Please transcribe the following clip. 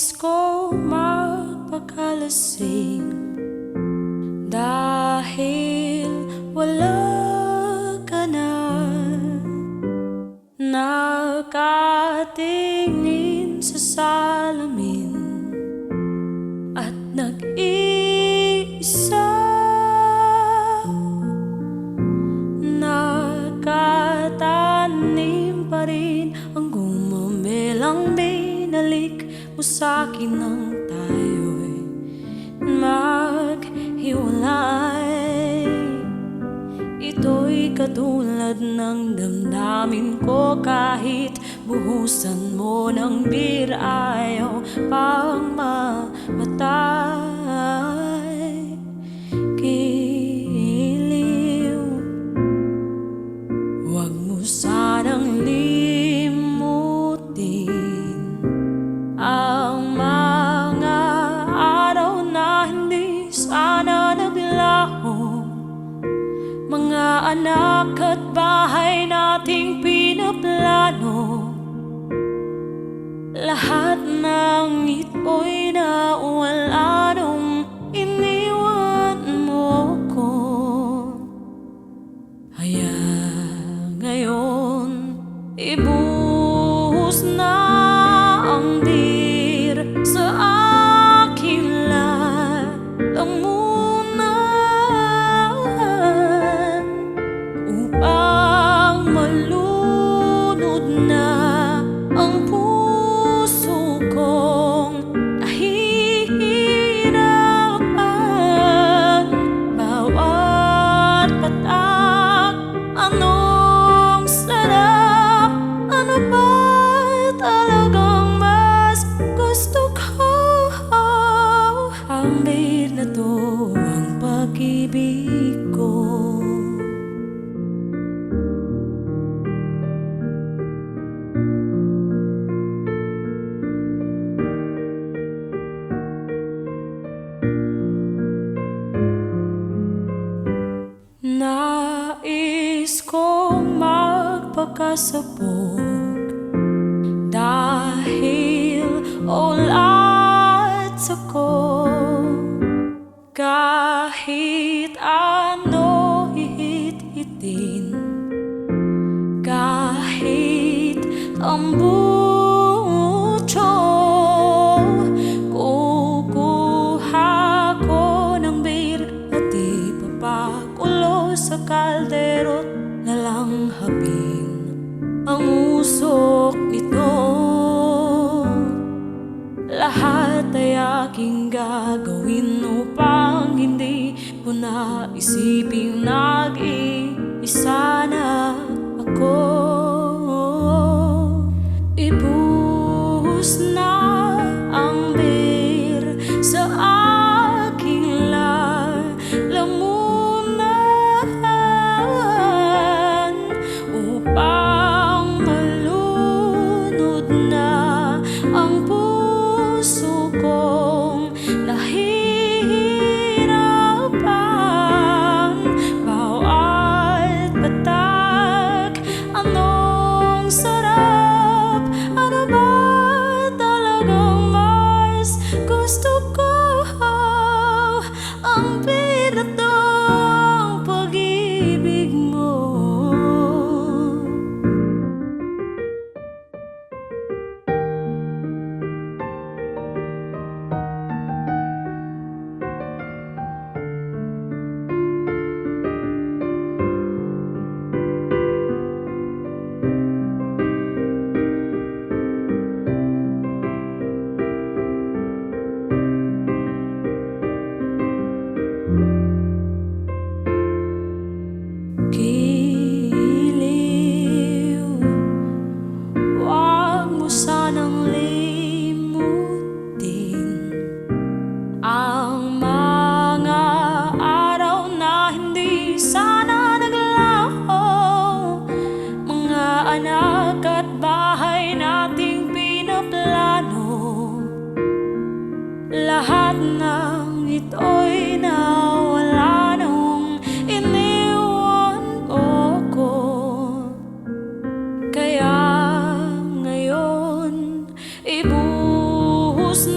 Nais ko magpakalasing dahil wala ka na. Nakatingin sa salamin at nag-iisa, nakatanim pa rin ang gumamelang binalik mo sa'kin nang tayo'y maghiwalay. Ito'y katulad ng damdamin ko, kahit buhusan mo ng beer ayaw pang mamatay. Giliw, huwag mo sanang limutin ang mga araw na hindi sana naglaho, mga anak at bahay nating pinaplano. Lahat ng ito'y nawala nung iniwan mo ko. Kaya ngayon ibuhos na ang beer sa aking lalamunan, upang malunod na ang puso kong nahihirapan. Bawat patak, anong sarap, ano ba talagang mas gusto ko? Ang beer na to ang pag-ibig ko. Nais kong magpakasabog dahil ulat ako. Kahit ano hihit-hitin, kahit tambucho, kukuha ko ng beer at ipapakulo sa kaldero't lalanghapin ang usok nito. Lahat ay aking gagawin upang hindi ko na isiping nag-iisa na ako. Ibuhos na ang beer sa aking lalamunan, upang malunod na ang puso kong nahihirapan. Bawat patak, anong sarap, ano ba talagang mas gusto ko? Ang beer na to ang pag-ibig mo. Giliw, huwag mo sanang limutin ang mga araw na hindi sana naglaho, mga anak at bahay nating pinaplano. Lahat ng ito'y nawala nung iniwan mo ko. Kaya ngayon ibuhos